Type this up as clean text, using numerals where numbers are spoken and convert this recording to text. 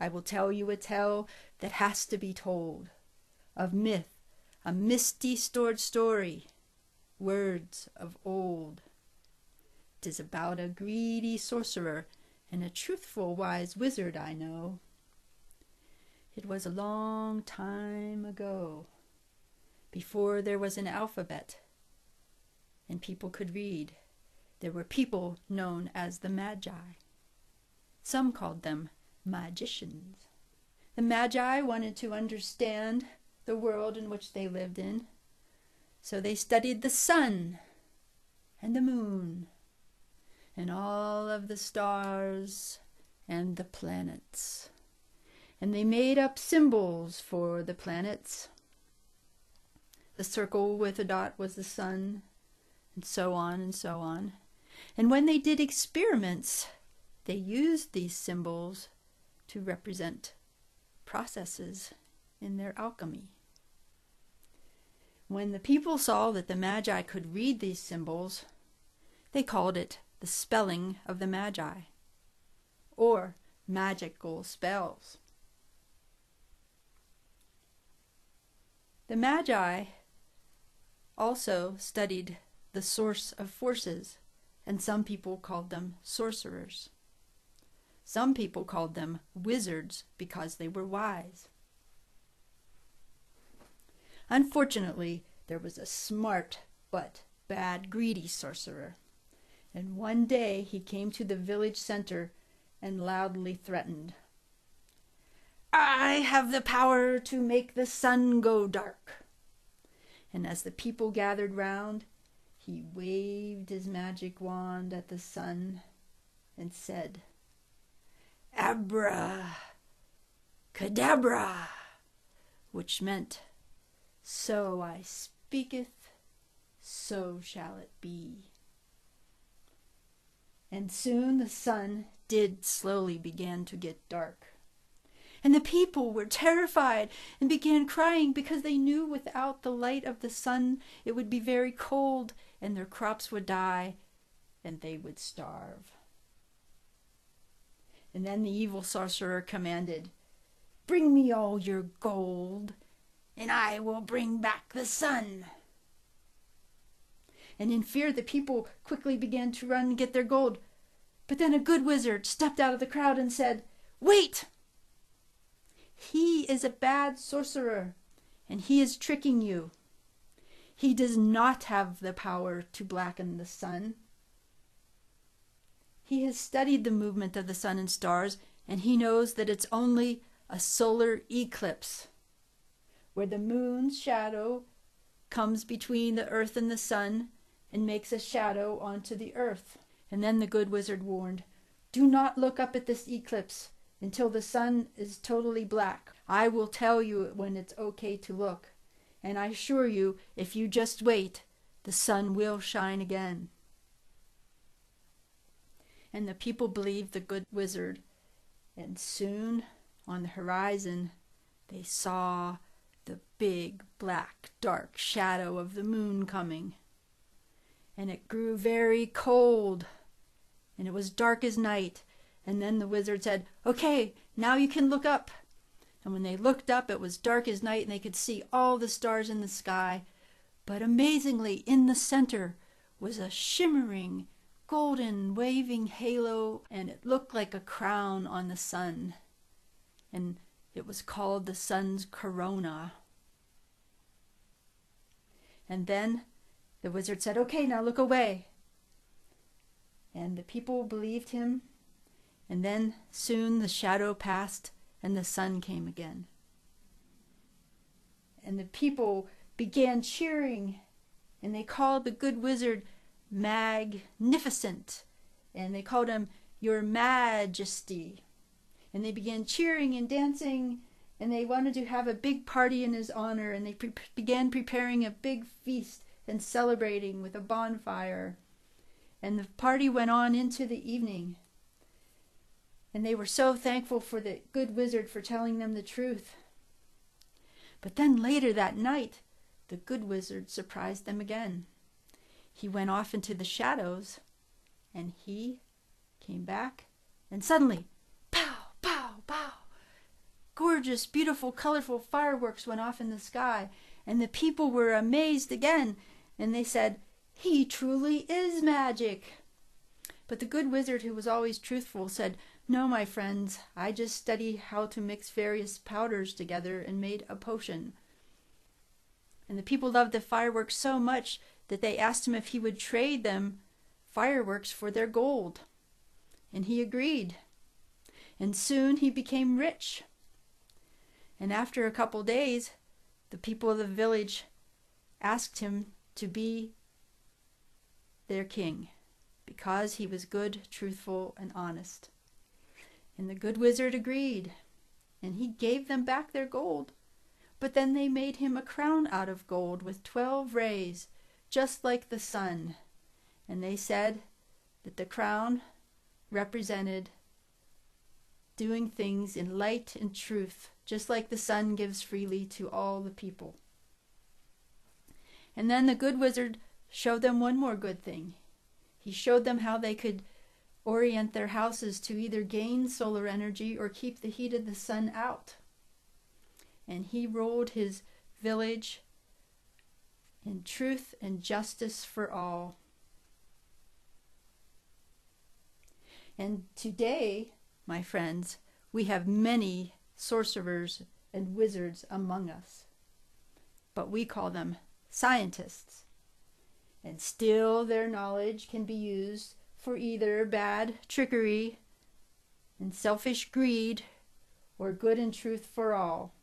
I will tell you a tale that has to be told, of myth, a misty stored story, words of old. 'Tis about a greedy sorcerer and a truthful wise wizard I know. It was a long time ago, before there was an alphabet and people could read. There were people known as the Magi. Some called them magicians. The Magi wanted to understand the world in which they lived in, so they studied the sun and the moon and all of the stars and the planets. And they made up symbols for the planets. The circle with a dot was the sun, and so on and so on. And when they did experiments, they used these symbols to represent processes in their alchemy. When the people saw that the Magi could read these symbols, they called it the spelling of the Magi, or magical spells. The Magi also studied the source of forces, and some people called them sorcerers. Some people called them wizards because they were wise. Unfortunately, there was a smart but bad, greedy sorcerer, and one day he came to the village center and loudly threatened, "I have the power to make the sun go dark." And as the people gathered round, he waved his magic wand at the sun and said, "Abra cadabra," which meant, "So I speaketh, so shall it be." And soon the sun did slowly begin to get dark. And the people were terrified and began crying because they knew without the light of the sun it would be very cold and their crops would die and they would starve. And then the evil sorcerer commanded, "Bring me all your gold and I will bring back the sun." And in fear the people quickly began to run and get their gold. But then a good wizard stepped out of the crowd and said, "Wait! He is a bad sorcerer, and he is tricking you. He does not have the power to blacken the sun. He has studied the movement of the sun and stars, and he knows that it's only a solar eclipse, where the moon's shadow comes between the earth and the sun and makes a shadow onto the earth." And then the good wizard warned, "Do not look up at this eclipse until the sun is totally black. I will tell you when it's okay to look. And I assure you, if you just wait, the sun will shine again." And the people believed the good wizard. And soon, on the horizon, they saw the big, black, dark shadow of the moon coming. And it grew very cold, and it was dark as night. And then the wizard said, "Okay, now you can look up." And when they looked up, it was dark as night, and they could see all the stars in the sky. But amazingly, in the center was a shimmering, golden, waving halo, and it looked like a crown on the sun. And it was called the sun's corona. And then the wizard said, "Okay, now look away." And the people believed him. And then soon the shadow passed and the sun came again. And the people began cheering, and they called the good wizard magnificent, and they called him Your Majesty. And they began cheering and dancing, and they wanted to have a big party in his honor, and they began preparing a big feast and celebrating with a bonfire. And the party went on into the evening. And they were so thankful for the good wizard for telling them the truth. But then later that night, the good wizard surprised them again. He went off into the shadows, and he came back, and suddenly, pow, pow, pow, gorgeous, beautiful, colorful fireworks went off in the sky, and the people were amazed again, and they said, "He truly is magic." But the good wizard, who was always truthful, said, "No, my friends, I just studied how to mix various powders together and made a potion." And the people loved the fireworks so much that they asked him if he would trade them fireworks for their gold. And he agreed. And soon he became rich. And after a couple days, the people of the village asked him to be their king, because he was good, truthful, and honest. And the good wizard agreed, and he gave them back their gold. But then they made him a crown out of gold with 12 rays, just like the sun. And they said that the crown represented doing things in light and truth, just like the sun gives freely to all the people. And then the good wizard showed them one more good thing. He showed them how they could orient their houses to either gain solar energy or keep the heat of the sun out. And he ruled his village in truth and justice for all. And today, my friends, we have many sorcerers and wizards among us, but we call them scientists. And still their knowledge can be used for either bad trickery and selfish greed, or good and truth for all.